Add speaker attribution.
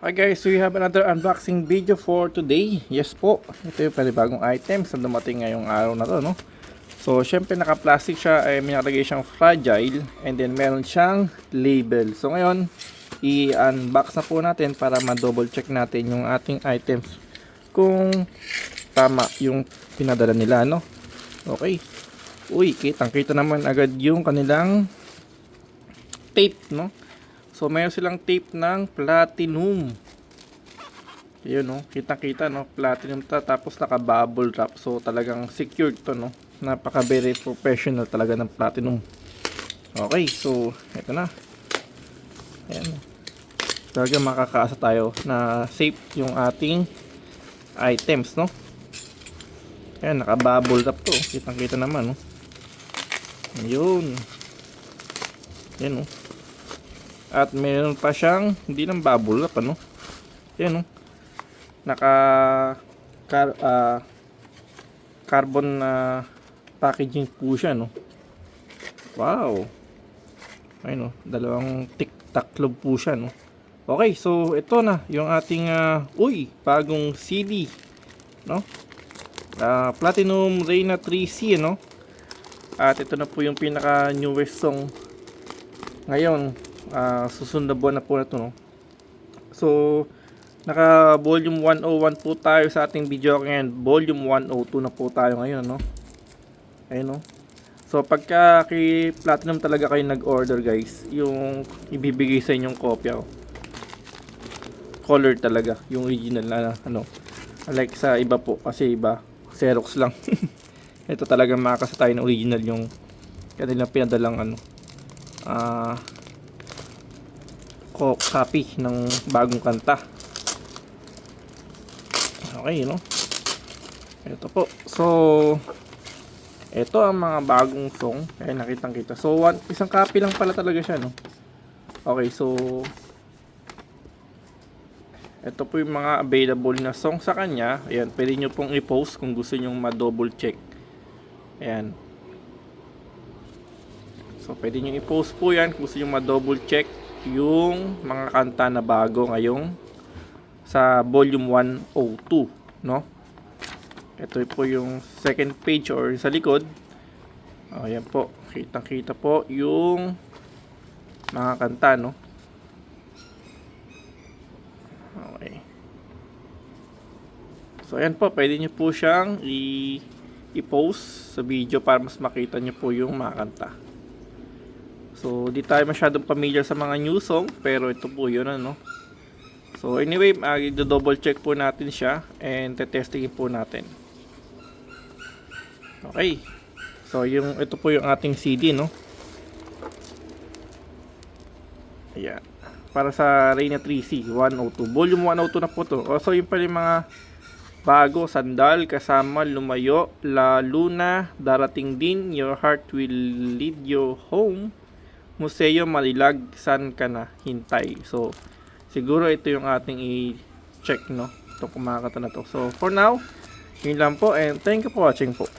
Speaker 1: Hi guys, so we have another unboxing video for today. Yes po, ito yung panibagong items na dumating ngayong araw na to, no? So, syempre naka-plastic siya, ay may nakalagay siyang fragile, and then meron siyang label. So ngayon, i-unbox na po natin para ma-double check natin yung ating items kung tama yung pinadala nila, no? Okay. Uy, kitang-kita naman agad yung kanilang tape, no? So, mayroon silang tape ng platinum. Yun, no? Kita-kita, no? Platinum ta. Tapos, naka-bubble wrap. So, talagang secured to, no? Napaka very professional talaga ng platinum. Okay, so, eto na. Ayan. Talagang makakaasa tayo na safe yung ating items, no? Ayan, naka-bubble wrap to. Kitang-kita naman, no? Yun. Ayan, no? At meron pa siyang hindi lang bubble wrap, ano? Yan, no? Naka carbon packaging po siya, no? Wow. Ayun, no? Dalawang tic-tac-lobe po siya, no? Okay, so ito na yung ating bagong CD, no? Platinum Reina 3C, no? At ito na po yung pinaka newest song ngayon. Susunod na buwan na po na ito, no? So, naka volume 101 po tayo sa ating video ngayon. Volume 102 na po tayo ngayon, no? Ayun, no? So, pagka kay Platinum talaga kayo nag-order, guys, yung ibibigay sa inyong kopya, color talaga, yung original na, ano, like sa iba po, kasi iba, Xerox lang. Ito talaga makakasa tayo ng original yung kanilang pinadalang, ano, copy ng bagong kanta. Okay, no? Ito po. So, ito ang mga bagong song. Kaya nakitang-kita. So, isang copy lang pala talaga siya, no? Okay, so ito po yung mga available na song sa kanya. Ayan, pwede nyo pong i-post kung gusto nyo ma-double check. Ayan. So, pwede nyo i-post po yan kung gusto nyo ma-double check yung mga kanta na bago ngayong sa volume 102, no? Ito po yung second page or sa likod. Ayan po, kitang-kita po yung mga kanta, no? Okay. So ayan po, pwede nyo po siyang i-post sa video para mas makita nyo po yung mga kanta. So, di tayo masyadong familiar sa mga new song, pero ito po yun, ano. So, anyway, double check po natin siya and testingin po natin. Okay. So, ito po yung ating CD, no. Ayan. Para sa Reina 3C 102. Volume 102 na po to. So, yung pala yung mga bago, Sandal, Kasama, Lumayo, La Luna, Darating Din, Your Heart Will Lead You Home, Museo, Malilag, San Ka Na, Hintay. So, siguro ito yung ating i-check, no? Itong kumakata na to. So, for now, yun lang po and thank you for watching po.